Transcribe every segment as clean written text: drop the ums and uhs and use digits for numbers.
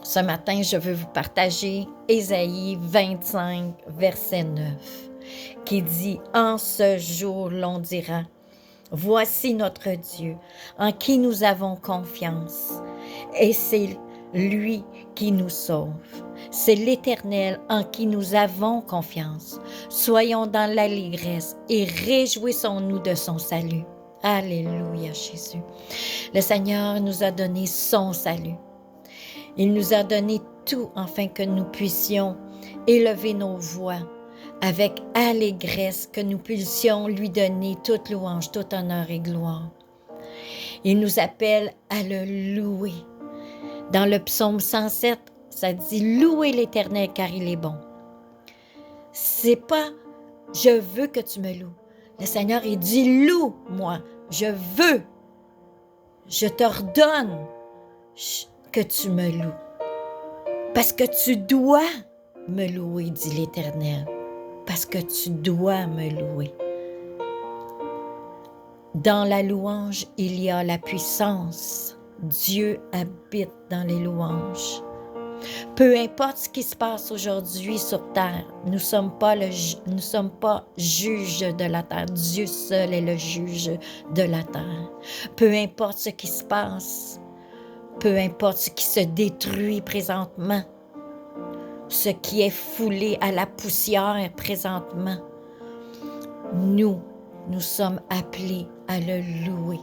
Ce matin, je veux vous partager Ésaïe 25, verset 9, qui dit « En ce jour, l'on dira, voici notre Dieu, en qui nous avons confiance, et c'est lui qui nous sauve. C'est l'Éternel en qui nous avons confiance. Soyons dans l'allégresse et réjouissons-nous de son salut. » Alléluia, Jésus. Le Seigneur nous a donné son salut. Il nous a donné tout afin que nous puissions élever nos voix avec allégresse, que nous puissions lui donner toute louange, tout honneur et gloire. Il nous appelle à le louer. Dans le psaume 107, ça dit « Louez l'Éternel car il est bon ». C'est pas « je veux que tu me loues ». Le Seigneur, il dit « Loue-moi, je veux, je t'ordonne que tu me loues. Parce que tu dois me louer, dit l'Éternel. Parce que tu dois me louer. » Dans la louange, il y a la puissance. Dieu habite dans les louanges. Peu importe ce qui se passe aujourd'hui sur terre, nous ne sommes pas juges de la terre. Dieu seul est le juge de la terre. Peu importe ce qui se passe, peu importe ce qui se détruit présentement, ce qui est foulé à la poussière présentement, nous sommes appelés à le louer.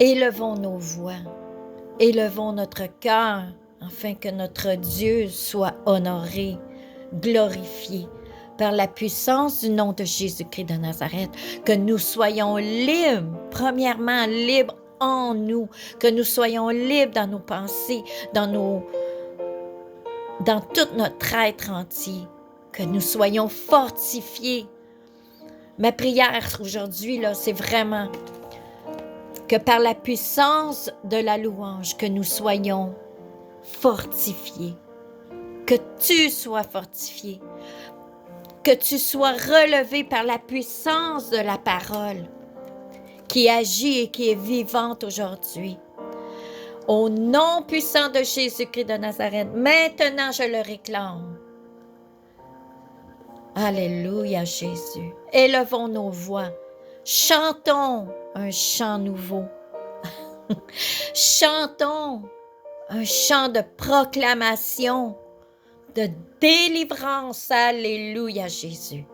Élevons nos voix, élevons notre cœur, afin que notre Dieu soit honoré, glorifié par la puissance du nom de Jésus-Christ de Nazareth, que nous soyons libres, premièrement libres en nous, que nous soyons libres dans nos pensées, dans tout notre être entier, que nous soyons fortifiés. Ma prière aujourd'hui, c'est vraiment que par la puissance de la louange, que nous soyons fortifiés, que tu sois fortifié, que tu sois relevé par la puissance de la parole qui agit et qui est vivante aujourd'hui. Au nom puissant de Jésus-Christ de Nazareth, maintenant je le réclame. Alléluia, Jésus. Élevons nos voix. Chantons un chant nouveau. Chantons un chant de proclamation, de délivrance. Alléluia, Jésus.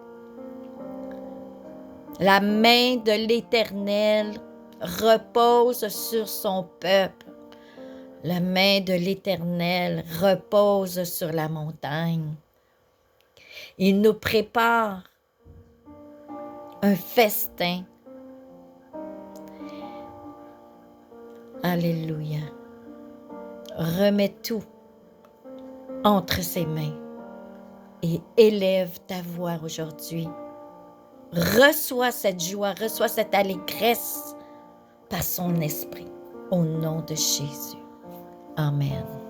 La main de l'Éternel repose sur son peuple. La main de l'Éternel repose sur la montagne. Il nous prépare un festin. Alléluia. Remets tout entre ses mains et élève ta voix aujourd'hui. Reçois cette joie, reçois cette allégresse par son esprit, au nom de Jésus. Amen.